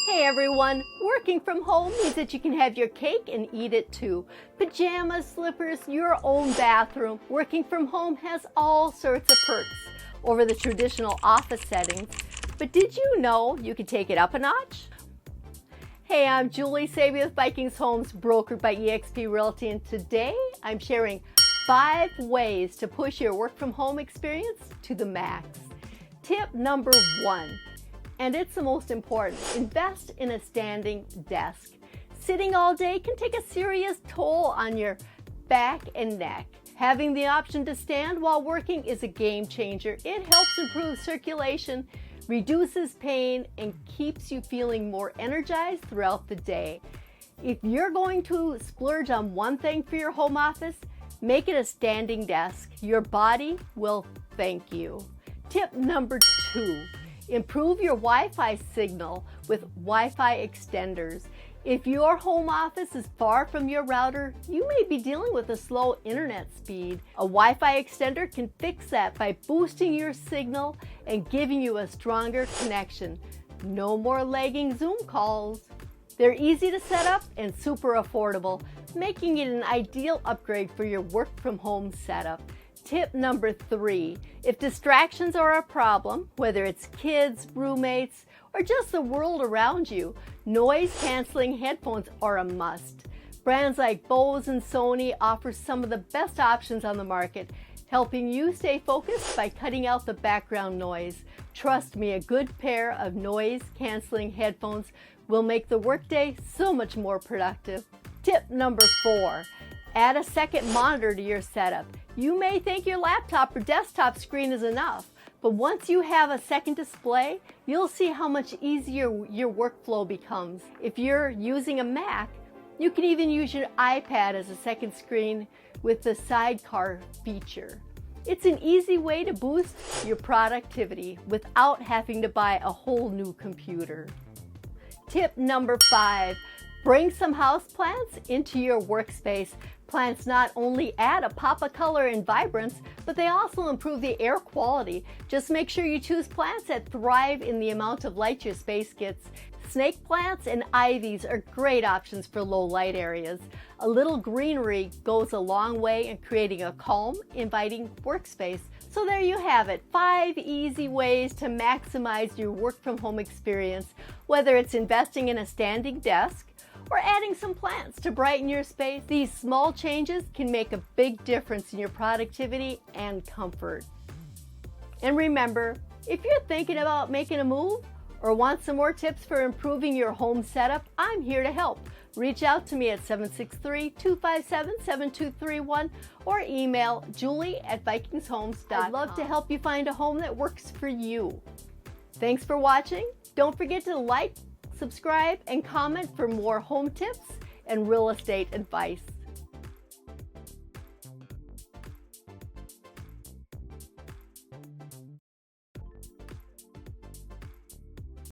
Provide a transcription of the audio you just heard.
Hey everyone, working from home means that you can have your cake and eat it too. Pajamas, slippers, your own bathroom. Working from home has all sorts of perks over the traditional office settings. But did you know you could take it up a notch? Hey, I'm Julie Sabby with Vikings Homes, brokered by eXp Realty, and today I'm sharing 5 ways to push your work from home experience to the max. Tip number 1. And it's the most important, invest in a standing desk. Sitting all day can take a serious toll on your back and neck. Having the option to stand while working is a game changer. It helps improve circulation, reduces pain, and keeps you feeling more energized throughout the day. If you're going to splurge on one thing for your home office, make it a standing desk. Your body will thank you. Tip number 2. Improve your Wi-Fi signal with Wi-Fi extenders. If your home office is far from your router, you may be dealing with a slow internet speed. A Wi-Fi extender can fix that by boosting your signal and giving you a stronger connection. No more lagging Zoom calls. They're easy to set up and super affordable, making it an ideal upgrade for your work from home setup. Tip number 3, if distractions are a problem, whether it's kids, roommates, or just the world around you, noise-canceling headphones are a must. Brands like Bose and Sony offer some of the best options on the market, helping you stay focused by cutting out the background noise. Trust me, a good pair of noise-canceling headphones will make the workday so much more productive. Tip number 4, add a second monitor to your setup. You may think your laptop or desktop screen is enough, but once you have a second display, you'll see how much easier your workflow becomes. If you're using a Mac, you can even use your iPad as a second screen with the sidecar feature. It's an easy way to boost your productivity without having to buy a whole new computer. Tip number 5. Bring some houseplants into your workspace. Plants not only add a pop of color and vibrance, but they also improve the air quality. Just make sure you choose plants that thrive in the amount of light your space gets. Snake plants and ivies are great options for low light areas. A little greenery goes a long way in creating a calm, inviting workspace. So there you have it, 5 easy ways to maximize your work from home experience, whether it's investing in a standing desk, or adding some plants to brighten your space. These small changes can make a big difference in your productivity and comfort. And remember, if you're thinking about making a move or want some more tips for improving your home setup, I'm here to help. Reach out to me at 763-257-7231 or email julie@vikingshomes.com. I'd love to help you find a home that works for you. Thanks for watching. Don't forget to like, subscribe, and comment for more home tips and real estate advice.